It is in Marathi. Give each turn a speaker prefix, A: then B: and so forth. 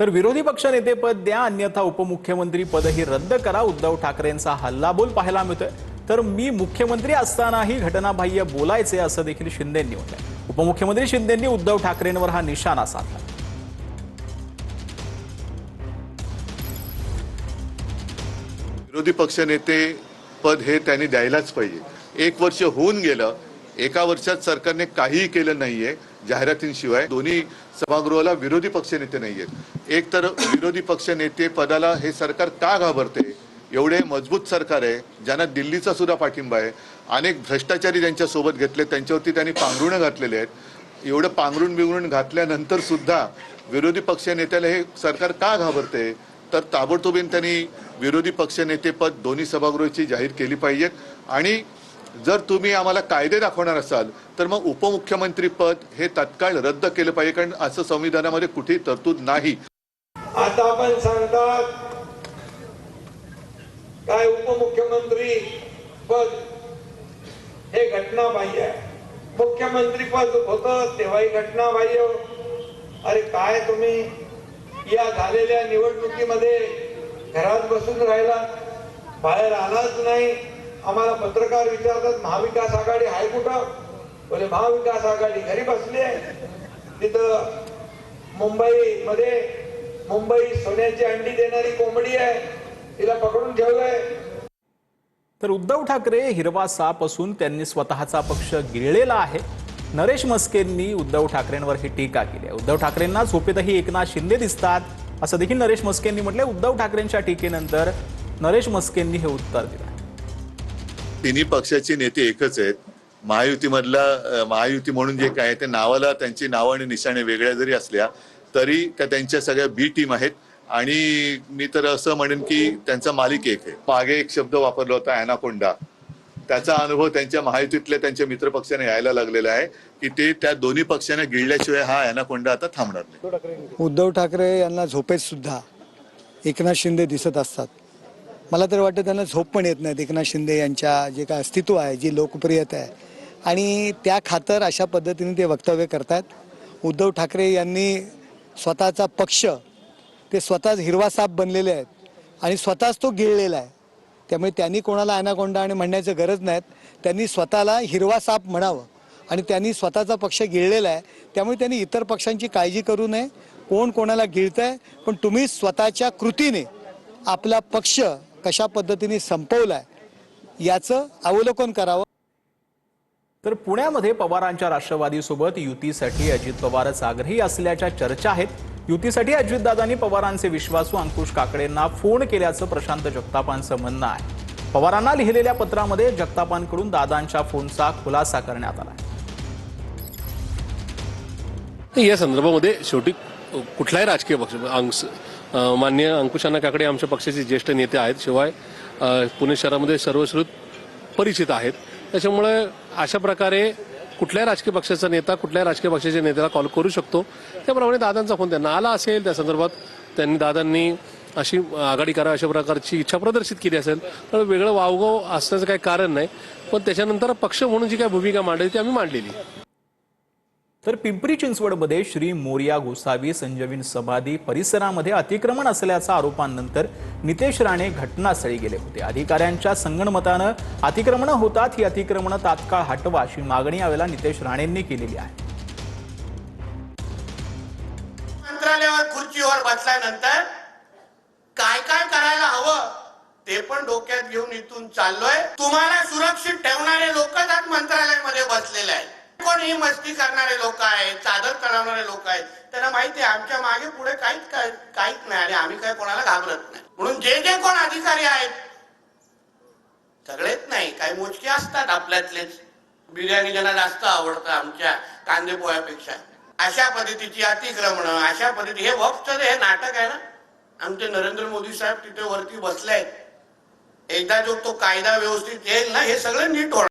A: तर विरोधी पक्षनेतेपद द्या अन्यथा उपमुख्यमंत्री पदही रद्द करा, उद्धव ठाकरेंचा हल्लाबोल पाहायला मिळतोय। तर मी मुख्यमंत्री असतानाही घटनाबाह्य बोलायचे असं देखील शिंदेंनी म्हटलंय। उपमुख्यमंत्री शिंदेंनी उद्धव ठाकरेंवर हा निशाणा साधला।
B: विरोधी पक्षनेते पद हे त्यांनी द्यायलाच पाहिजे। एक वर्ष होऊन गेलं, एका वर्षात सरकारने काहीही केलं नाहीये जाहिरातींशिवाय। दोन्ही सभागृहाला विरोधी पक्षनेते नाहीयेत। एक तर विरोधी पक्षनेते पदाला हे सरकार का घाबरते? एवढे मजबूत सरकार आहे, ज्यांना दिल्लीचा सुद्धा पाठिंबा आहे। अनेक भ्रष्टाचारी त्यांच्या सोबत घेतले, त्यांच्यावरती त्यांनी पांघरुणं घातलेले आहेत। एवढं पांघरुण बिंघरुण घातल्यानंतर सुद्धा विरोधी पक्षनेत्याला हे सरकार का घाबरते? तर ताबडतोबीने त्यांनी विरोधी पक्षनेते पद दोन्ही सभागृहाची जाहीर केली पाहिजेत। आणि जर तुम्ही आम्हाला कायदे दाखवणार असाल तर मग उपमुख्यमंत्री पद हे तत्काळ रद्द केलं पाहिजे, कारण असं संविधानामध्ये कुठेही तरतूद नाही।
C: आता आपण सांगतात काय उपमुख्यमंत्री पद हे घटनाबाह्य आहे। मुख्यमंत्री पद होतं तेव्हाही घटनाबाह्य। अरे काय तुम्ही या झालेल्या निवडणुकीमध्ये घरात बसून राहिला, बाहेर आलाच नाही। आम्हाला पत्रकार विचारतात महाविकास आघाडी आहे कुठं? बोले महाविकास आघाडी घरी बसली आहे। तिथं मुंबईमध्ये मुंबई सोन्याची अंडी देणारी कोंबडी आहे, तिला पकडून ठेवलंय।
A: तर उद्धव ठाकरे हिरवा साप असून त्यांनी स्वतःचा पक्ष गिळलेला आहे। नरेश मस्केंनी उद्धव ठाकरेंवर ही टीका केली आहे। उद्धव ठाकरेंना झोपेतही एकनाथ शिंदे दिसतात असं देखील नरेश मस्केंनी म्हटलंय। उद्धव ठाकरेंच्या टीकेनंतर नरेश मस्केंनी हे उत्तर दिलं।
B: तिन्ही पक्षाचे नेते एकच आहेत। महायुती म्हणून जे काय ते नावाला त्यांची नावं आणि निशाणे वेगळ्या जरी असल्या तरी त्या त्यांच्या सगळ्या बी टीम आहेत। आणि मी तर असं म्हणेन की त्यांचा मालिक एक आहे। मागे एक शब्द वापरला होता अॅनाकोंडा, त्याचा अनुभव त्यांच्या महायुतीतल्या त्यांच्या मित्रपक्षाने यायला लागलेला आहे की ते त्या दोन्ही पक्षाने गिळल्याशिवाय हा अॅनाकोंडा आता थांबणार नाही।
D: उद्धव ठाकरे यांना झोपेत सुद्धा एकनाथ शिंदे दिसत असतात। मला तर वाटतं त्यांना झोप पण येत नाही। एकनाथ शिंदे यांच्या जे काय अस्तित्व आहे, जी लोकप्रियता आहे, आणि त्या खातर अशा पद्धतीने ते वक्तव्य करतात। उद्धव ठाकरे यांनी स्वतःचा पक्ष ते स्वतःच हिरवा साप बनलेले आहेत आणि स्वतःच तो गिळलेला आहे। त्यामुळे त्यांनी कोणाला अॅनाकोंडा आणि म्हणण्याची गरज नाही। त्यांनी स्वतःला हिरवा साप म्हणावं आणि त्यांनी स्वतःचा पक्ष गिळलेला आहे। त्यामुळे त्यांनी इतर पक्षांची काळजी करू नये। कोण कोणाला गिळतंय, पण तुम्ही स्वतःच्या कृतीने आपला पक्ष कशा पद्धतीने संपवलाय याचं अवलोकन करावं।
A: तर पुण्यामध्ये पवारांच्या राष्ट्रवादीसोबत युतीसाठी अजित पवारच आग्रही असल्याच्या चर्चा आहेत। युतीसाठी अजितदादांनी पवारांचे विश्वासू अंकुश काकडेंना फोन केल्याचं प्रशांत जगतापांचं म्हणणं आहे। पवारांना लिहिलेल्या पत्रामध्ये जगतापांकडून दादांच्या फोनचा खुलासा करण्यात आला।
E: या संदर्भामध्ये शेवटी कुठलाही राजकीय पक्ष माननीय अंकुशांना काकडे आमच्या पक्षाचे ज्येष्ठ नेते आहेत, शिवाय पुणे शहरामध्ये सर्वश्रुत परिचित आहेत। त्याच्यामुळे अशा प्रकारे कुठल्याही राजकीय पक्षाचा नेता कुठल्याही राजकीय पक्षाच्या नेत्याला कॉल करू शकतो। त्याप्रमाणे दादांचा फोन त्यांना आला असेल, त्या संदर्भात दादांनी अशी आघाडी करा अशा प्रकारची इच्छा प्रदर्शित केली असेल तर वेगळं वावगाव असण्याचं काही कारण नाही। पण त्याच्यानंतर पक्ष म्हणून जी काही भूमिका मांडली ती आम्ही मांडलेली।
A: तर पिंपरी चिंचवडमध्ये श्री मोरया गोसावी संजीवनी समाधी परिसरामध्ये अतिक्रमण असल्याच्या आरोपांनंतर नितेश राणे घटनास्थळी गेले होते। अधिकाऱ्यांच्या संगनमतानं अतिक्रमणं होतात, ही अतिक्रमणं तात्काळ हटवा अशी मागणी यावेळेला नितेश राणेंनी केलेली आहे।
F: मंत्रालयावर खुर्चीवर बसल्यानंतर काय काय करायला हवं ते पण डोक्यात घेऊन इथून चाललोय। तुम्हाला सुरक्षित ठेवणारे लोक आज मंत्रालयामध्ये बसलेले आहेत। कोण ही मस्ती करणारे लोक आहेत, चादर चढवणारे लोक आहेत, त्यांना माहिती आहे आमच्या मागे पुढे काहीच नाही आणि आम्ही काय कोणाला घाबरत नाही। म्हणून जे जे कोण अधिकारी आहेत सगळेच नाही, काही मोजके असतात आपल्यातलेच। बिर्याणी ज्यांना जास्त आवडतं आमच्या कांदे पोह्यापेक्षा, अशा पद्धतीची अतिक्रमण, अशा पद्धती हे वक्फचं हे नाटक आहे ना। आमचे नरेंद्र मोदी साहेब तिथे वरती बसले आहेत। एकदा जो तो कायदा व्यवस्थित येईल ना, हे सगळं नीट होणार।